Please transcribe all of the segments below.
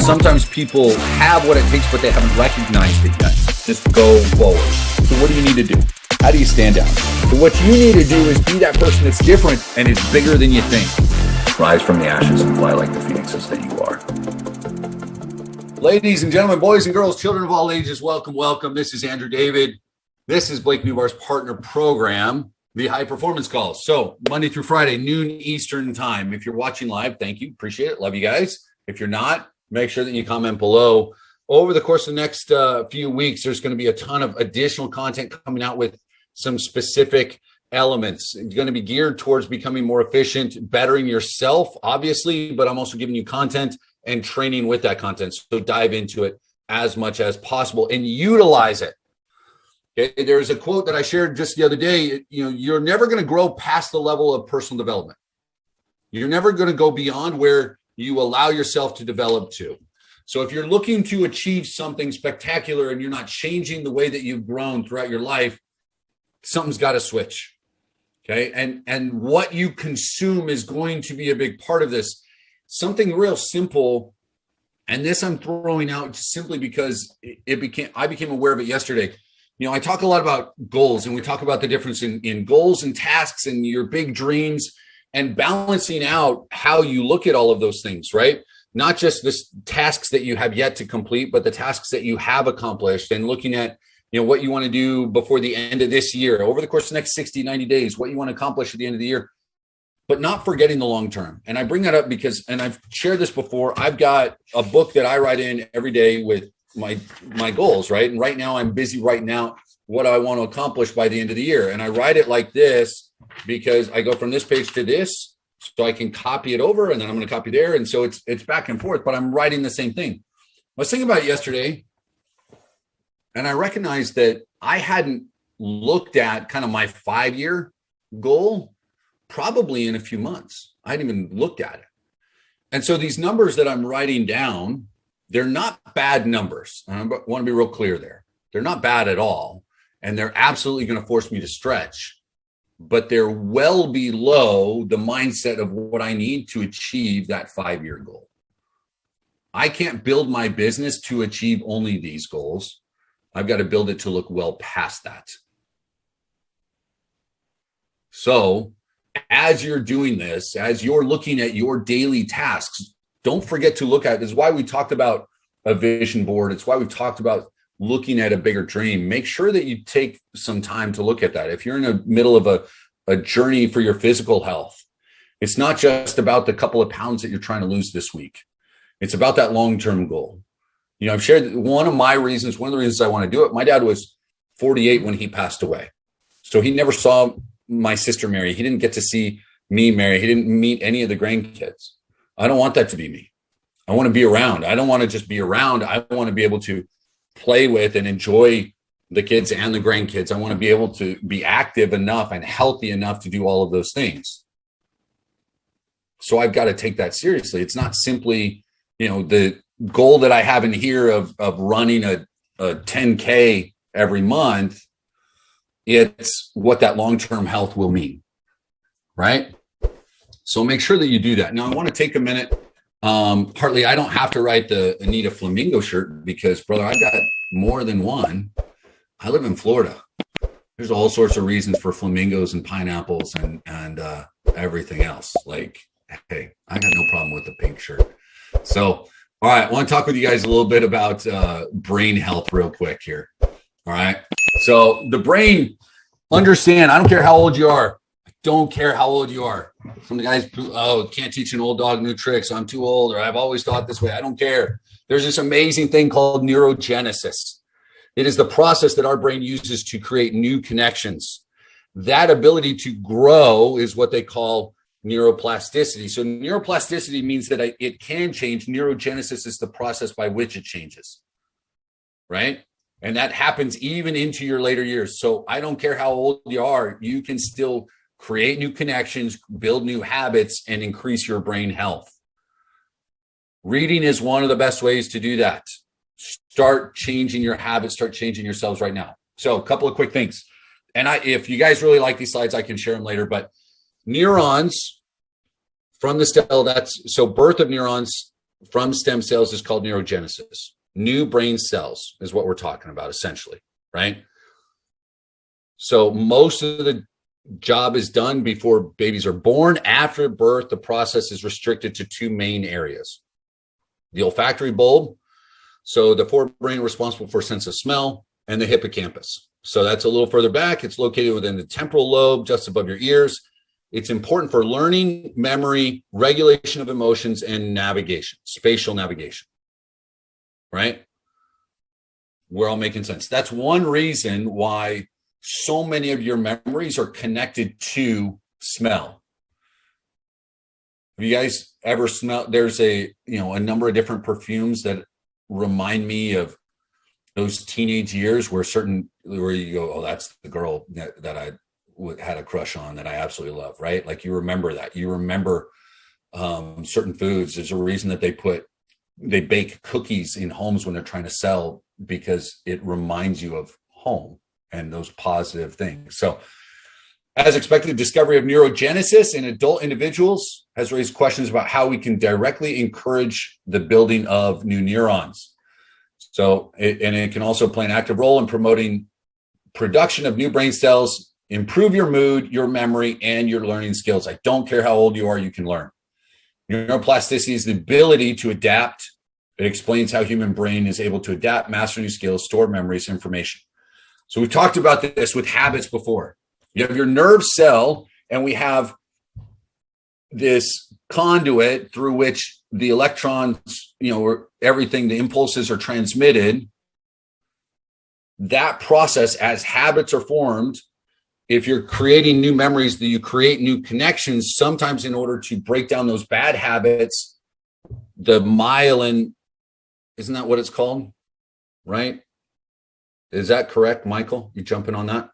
sometimes people have what it takes, but they haven't recognized it yet. Just go forward. So what do you need to do? How do you stand out? So what you need to do is be that person that's different and is bigger than you think. Rise from the ashes and fly like the phoenixes that you are. Ladies and gentlemen, boys and girls, children of all ages, welcome, welcome. This is Andrew David. This is Blake Newbar's partner program, the High Performance Calls. So Monday through Friday, noon Eastern time. If you're watching live, thank you. Appreciate it. Love you guys. If you're not, make sure that you comment below. Over the course of the next few weeks, there's going to be a ton of additional content coming out with some specific elements. It's going to be geared towards becoming more efficient, bettering yourself, obviously, but I'm also giving you content and training with that content. So dive into it as much as possible and utilize it. Okay, there's a quote that I shared just the other day. You're never going to grow past the level of personal development. You're never going to go beyond where you allow yourself to develop to. So if you're looking to achieve something spectacular and you're not changing the way that you've grown throughout your life, something's got to switch. Okay. And what you consume is going to be a big part of this. Something real simple. And this I'm throwing out just simply because I became aware of it yesterday. I talk a lot about goals, and we talk about the difference in goals and tasks and your big dreams and balancing out how you look at all of those things, right? Not just the tasks that you have yet to complete, but the tasks that you have accomplished, and looking at, what you want to do before the end of this year, over the course of the next 60, 90 days, what you want to accomplish at the end of the year, but not forgetting the long term. And I bring that up because, and I've shared this before, I've got a book that I write in every day with my goals, right? And right now I'm busy writing out what I want to accomplish by the end of the year. And I write it like this because I go from this page to this, so I can copy it over, and then I'm going to copy there. And so it's back and forth, but I'm writing the same thing. I was thinking about it yesterday, and I recognized that I hadn't looked at kind of my 5-year goal probably in a few months. I hadn't even looked at it. And so these numbers that I'm writing down, they're not bad numbers. I want to be real clear there. They're not bad at all. And they're absolutely going to force me to stretch, but they're well below the mindset of what I need to achieve that 5-year goal. I can't build my business to achieve only these goals. I've got to build it to look well past that. So as you're doing this, as you're looking at your daily tasks, don't forget to look at, this is why we talked about a vision board. It's why we've talked about looking at a bigger dream. Make sure that you take some time to look at that. If you're in the middle of a journey for your physical health, it's not just about the couple of pounds that you're trying to lose this week. It's about that long-term goal. I've shared one of the reasons I want to do it. My dad was 48 when he passed away. So he never saw my sister marry. He didn't get to see me marry. He didn't meet any of the grandkids. I don't want that to be me. I want to be around. I don't want to just be around. I want to be able to play with and enjoy the kids and the grandkids. I want to be able to be active enough and healthy enough to do all of those things. So I've got to take that seriously. It's not simply, the goal that I have in here of running a 10K every month. It's what that long-term health will mean, right? So make sure that you do that. Now I want to take a minute. Partly, I don't have to write the Anita Flamingo shirt because, brother, I've got more than one. I live in Florida. There's all sorts of reasons for flamingos and pineapples and everything else. Like, hey, I got no problem with the pink shirt. So, all right, I want to talk with you guys a little bit about brain health real quick here. All right. So the brain, understand, I don't care how old you are. Don't care how old you are. Some guys, can't teach an old dog new tricks. I'm too old, or I've always thought this way. I don't care. There's this amazing thing called neurogenesis. It is the process that our brain uses to create new connections. That ability to grow is what they call neuroplasticity. So neuroplasticity means that it can change. Neurogenesis is the process by which it changes, right? And that happens even into your later years. So I don't care how old you are, you can still create new connections, build new habits, and increase your brain health. Reading is one of the best ways to do that. Start changing your habits, start changing yourselves right now. So a couple of quick things. And if you guys really like these slides, I can share them later, but neurons from the cell, so birth of neurons from stem cells is called neurogenesis. New brain cells is what we're talking about, essentially, right? So most of the job is done before babies are born. After birth, the process is restricted to two main areas. The olfactory bulb, so the forebrain responsible for sense of smell, and the hippocampus. So that's a little further back. It's located within the temporal lobe, just above your ears. It's important for learning, memory, regulation of emotions, and navigation, spatial navigation, right? We're all making sense. That's one reason why so many of your memories are connected to smell. Have you guys ever smelled? There's a number of different perfumes that remind me of those teenage years where you go, oh, that's the girl that I had a crush on that I absolutely love, right? Like you remember that. You remember certain foods. There's a reason that they bake cookies in homes when they're trying to sell, because it reminds you of home and those positive things. So as expected, the discovery of neurogenesis in adult individuals has raised questions about how we can directly encourage the building of new neurons. So, it can also play an active role in promoting production of new brain cells, improve your mood, your memory, and your learning skills. I don't care how old you are, you can learn. Neuroplasticity is the ability to adapt. It explains how human brain is able to adapt, master new skills, store memories, information. So we've talked about this with habits before. You have your nerve cell, and we have this conduit through which the electrons, or everything, the impulses are transmitted. That process, as habits are formed, if you're creating new memories, that you create new connections, sometimes in order to break down those bad habits, the myelin, isn't that what it's called? Right? Is that correct, Michael? You jumping on that?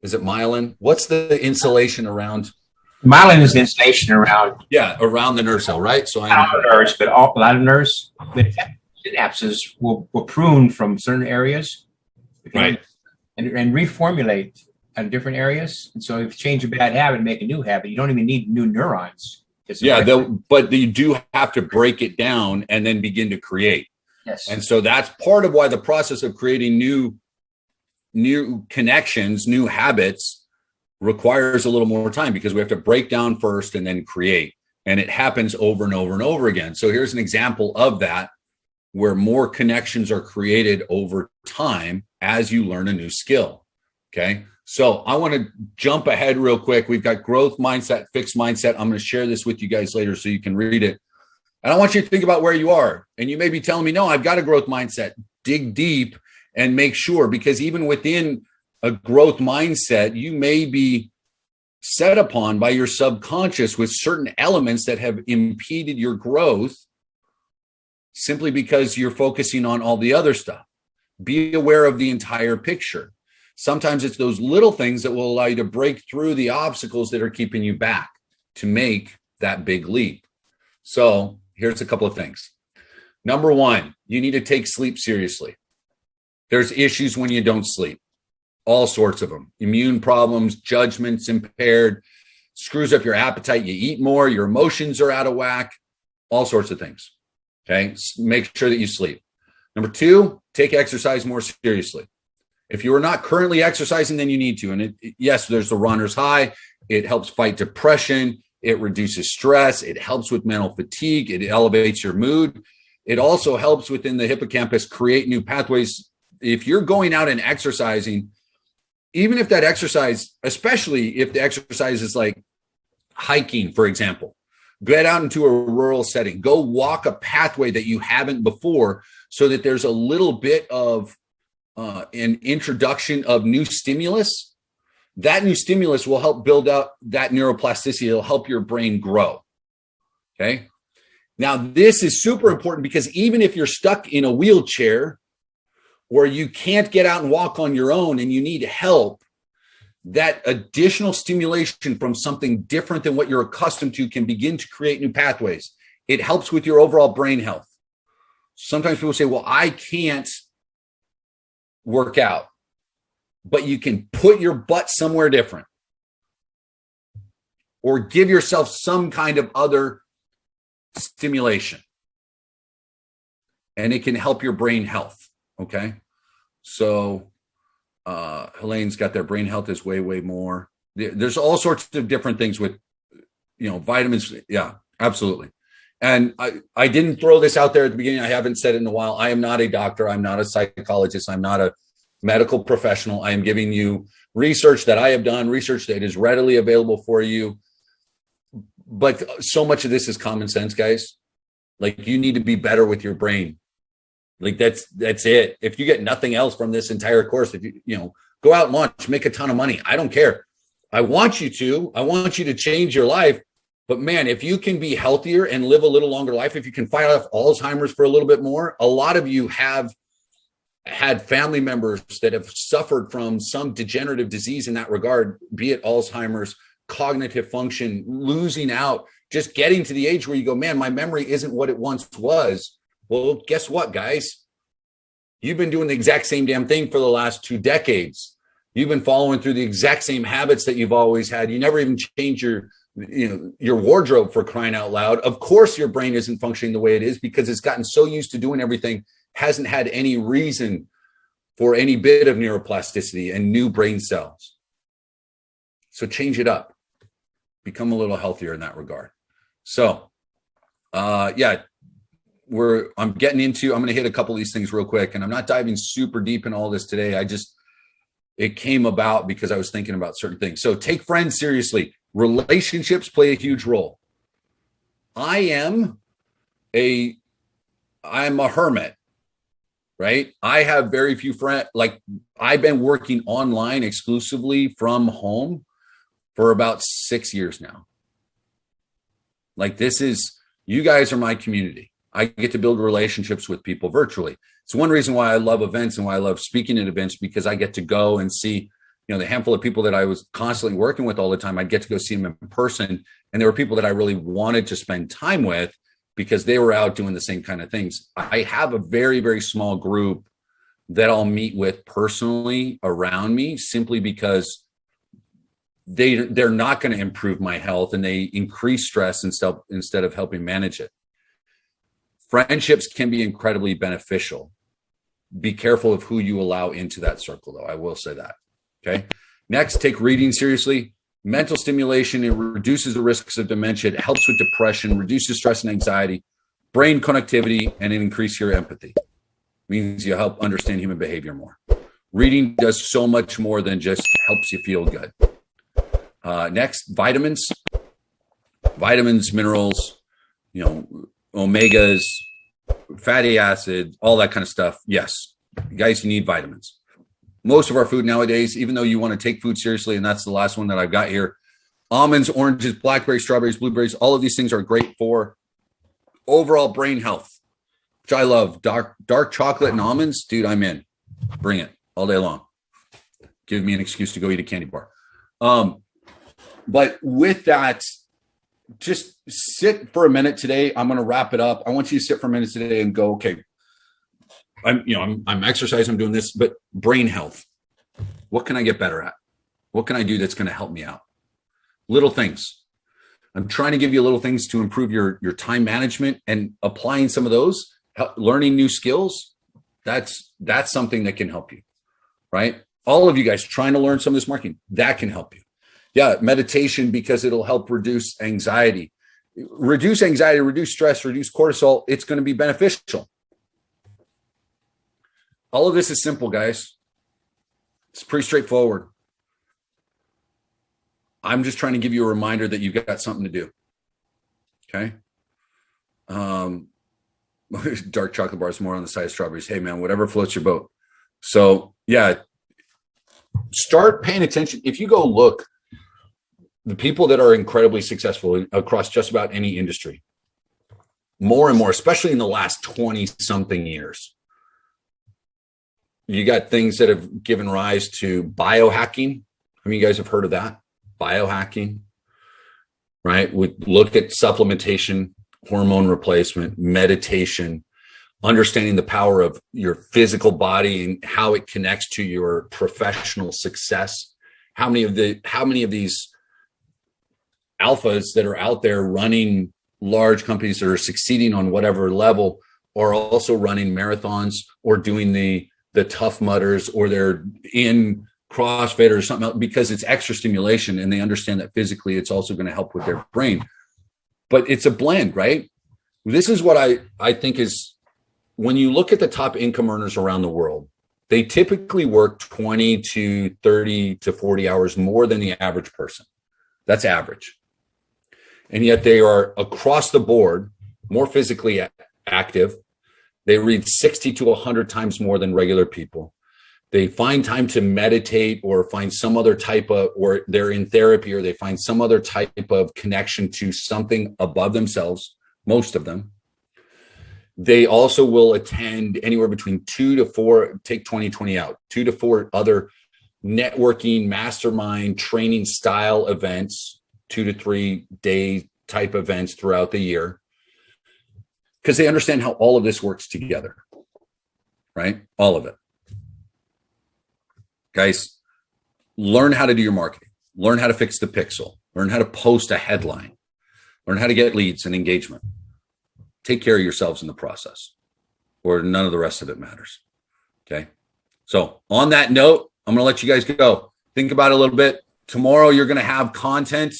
Is it myelin? What's the insulation around? Myelin is the insulation around. Yeah, around the nerve cell, right? So not all the nerves, but a lot of nerves with synapses will prune from certain areas, right, and reformulate in different areas. And so if you change a bad habit and make a new habit, you don't even need new neurons. Yeah, but you do have to break it down and then begin to create. Yes. And so that's part of why the process of creating new connections, new habits, requires a little more time, because we have to break down first and then create. And it happens over and over and over again. So here's an example of that, where more connections are created over time as you learn a new skill. Okay. So I want to jump ahead real quick. We've got growth mindset, fixed mindset. I'm going to share this with you guys later so you can read it. And I want you to think about where you are. And you may be telling me, no, I've got a growth mindset. Dig deep and make sure, because even within a growth mindset, you may be set upon by your subconscious with certain elements that have impeded your growth simply because you're focusing on all the other stuff. Be aware of the entire picture. Sometimes it's those little things that will allow you to break through the obstacles that are keeping you back to make that big leap. So here's a couple of things. Number one, you need to take sleep seriously. There's issues when you don't sleep. All sorts of them. Immune problems, judgments impaired, screws up your appetite. You eat more, your emotions are out of whack, all sorts of things. Okay. Make sure that you sleep. Number two, take exercise more seriously. If you are not currently exercising, then you need to. And yes, there's the runner's high. It helps fight depression. It reduces stress. It helps with mental fatigue. It elevates your mood. It also helps within the hippocampus create new pathways. If you're going out and exercising, even if that exercise, especially if the exercise is like hiking, for example, get out into a rural setting, go walk a pathway that you haven't before, so that there's a little bit of an introduction of new stimulus. That new stimulus will help build out that neuroplasticity. It'll help your brain grow. Okay. Now, this is super important, because even if you're stuck in a wheelchair, or you can't get out and walk on your own and you need help, that additional stimulation from something different than what you're accustomed to can begin to create new pathways. It helps with your overall brain health. Sometimes people say, well, I can't work out, but you can put your butt somewhere different, or give yourself some kind of other stimulation. and it can help your brain health. Okay. So Helene's got their brain health is way, way more. There's all sorts of different things with, vitamins. Yeah, absolutely. And I didn't throw this out there at the beginning. I haven't said it in a while. I am not a doctor. I'm not a psychologist. I'm not a medical professional. I am giving you research that I have done, research that is readily available for you. But so much of this is common sense, guys. Like, you need to be better with your brain. Like, that's it. If you get nothing else from this entire course, if you go out and launch, make a ton of money. I don't care. I want you to change your life. But man, if you can be healthier and live a little longer life, if you can fight off Alzheimer's for a little bit more, a lot of you have had family members that have suffered from some degenerative disease in that regard, be it Alzheimer's, cognitive function, losing out, just getting to the age where you go, man, my memory isn't what it once was. Well, guess what, guys? You've been doing the exact same damn thing for the last 2 decades. You've been following through the exact same habits that you've always had. You never even changed your wardrobe, for crying out loud. Of course, your brain isn't functioning the way it is because it's gotten so used to doing everything, hasn't had any reason for any bit of neuroplasticity and new brain cells. So change it up. Become a little healthier in that regard. So, I'm going to hit a couple of these things real quick, and I'm not diving super deep in all this today. It came about because I was thinking about certain things. So take friends seriously. Relationships play a huge role. I am a hermit, right? I have very few friends. Like, I've been working online exclusively from home for about 6 years now. Like, you guys are my community. I get to build relationships with people virtually. It's one reason why I love events and why I love speaking at events, because I get to go and see, the handful of people that I was constantly working with all the time. I'd get to go see them in person. And there were people that I really wanted to spend time with because they were out doing the same kind of things. I have a very, very small group that I'll meet with personally around me, simply because they're not going to improve my health, and they increase stress instead of helping manage it. Friendships can be incredibly beneficial. Be careful of who you allow into that circle, though. I will say that. Okay. Next, take reading seriously. Mental stimulation, it reduces the risks of dementia. It helps with depression, reduces stress and anxiety, brain connectivity, and it increases your empathy. It means you help understand human behavior more. Reading does so much more than just helps you feel good. Next, vitamins, minerals, omegas, fatty acids, all that kind of stuff. Yes, guys, you need vitamins. Most of our food nowadays, even though you want to take food seriously, and that's the last one that I've got here, almonds, oranges, blackberries, strawberries, blueberries, all of these things are great for overall brain health, which I love. Dark chocolate and almonds, dude, I'm in. Bring it all day long. Give me an excuse to go eat a candy bar. But with that, just sit for a minute today. I'm going to wrap it up. I want you to sit for a minute today and go, okay, I'm exercising, I'm doing this, but brain health. What can I get better at? What can I do that's going to help me out? Little things. I'm trying to give you little things to improve your time management, and applying some of those, learning new skills. That's something that can help you, right? All of you guys trying to learn some of this marketing, that can help you. Yeah, meditation, because it'll help reduce anxiety, reduce stress, reduce cortisol. It's going to be beneficial. All of this is simple, guys. It's pretty straightforward. I'm just trying to give you a reminder that you've got something to do. Okay. Dark chocolate bars more on the side of strawberries. Hey man, whatever floats your boat. So yeah, start paying attention. If you go look, the people that are incredibly successful across just about any industry, more and more, especially in the last 20 something years, you got things that have given rise to biohacking. I mean, you guys have heard of that? Biohacking, right? We look at supplementation, hormone replacement, meditation, understanding the power of your physical body and how it connects to your professional success. How many of these alphas that are out there running large companies that are succeeding on whatever level are also running marathons or doing the Tough Mudders, or they're in CrossFit or something else, because it's extra stimulation and they understand that physically it's also going to help with their brain. But it's a blend, right? This is what I think is, when you look at the top income earners around the world, they typically work 20 to 30 to 40 hours more than the average person. That's average. And yet they are across the board more physically active. They read 60 to 100 times more than regular people. They find time to meditate or find some other type of, or they're in therapy, or they find some other type of connection to something above themselves, most of them. They also will attend anywhere between 2 to 4, take 2020 out, 2 to 4 other networking, mastermind, training style events, 2 to 3 day type events throughout the year, because they understand how all of this works together, right? All of it. Guys, learn how to do your marketing, learn how to fix the pixel, learn how to post a headline, learn how to get leads and engagement. Take care of yourselves in the process, or none of the rest of it matters. Okay. So on that note, I'm going to let you guys go. Think about it a little bit. Tomorrow, you're going to have content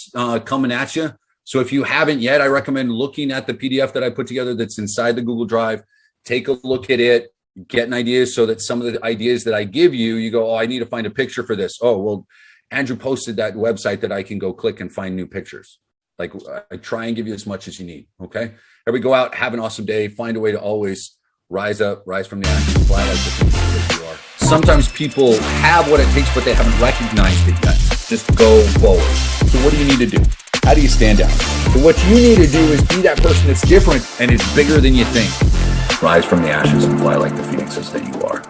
coming at you. So if you haven't yet, I recommend looking at the PDF that I put together that's inside the Google Drive. Take a look at it, get an idea, so that some of the ideas that I give you, you go, oh, I need to find a picture for this. Oh, well, Andrew posted that website that I can go click and find new pictures. Like, I try and give you as much as you need. Okay. Everybody go out, have an awesome day. Find a way to always rise up, rise from the ashes, fly like the things that you are. Sometimes people have what it takes, but they haven't recognized it yet. Just go forward. So what do you need to do? How do you stand out? So what you need to do is be that person that's different and is bigger than you think. Rise from the ashes and fly like the phoenixes that you are.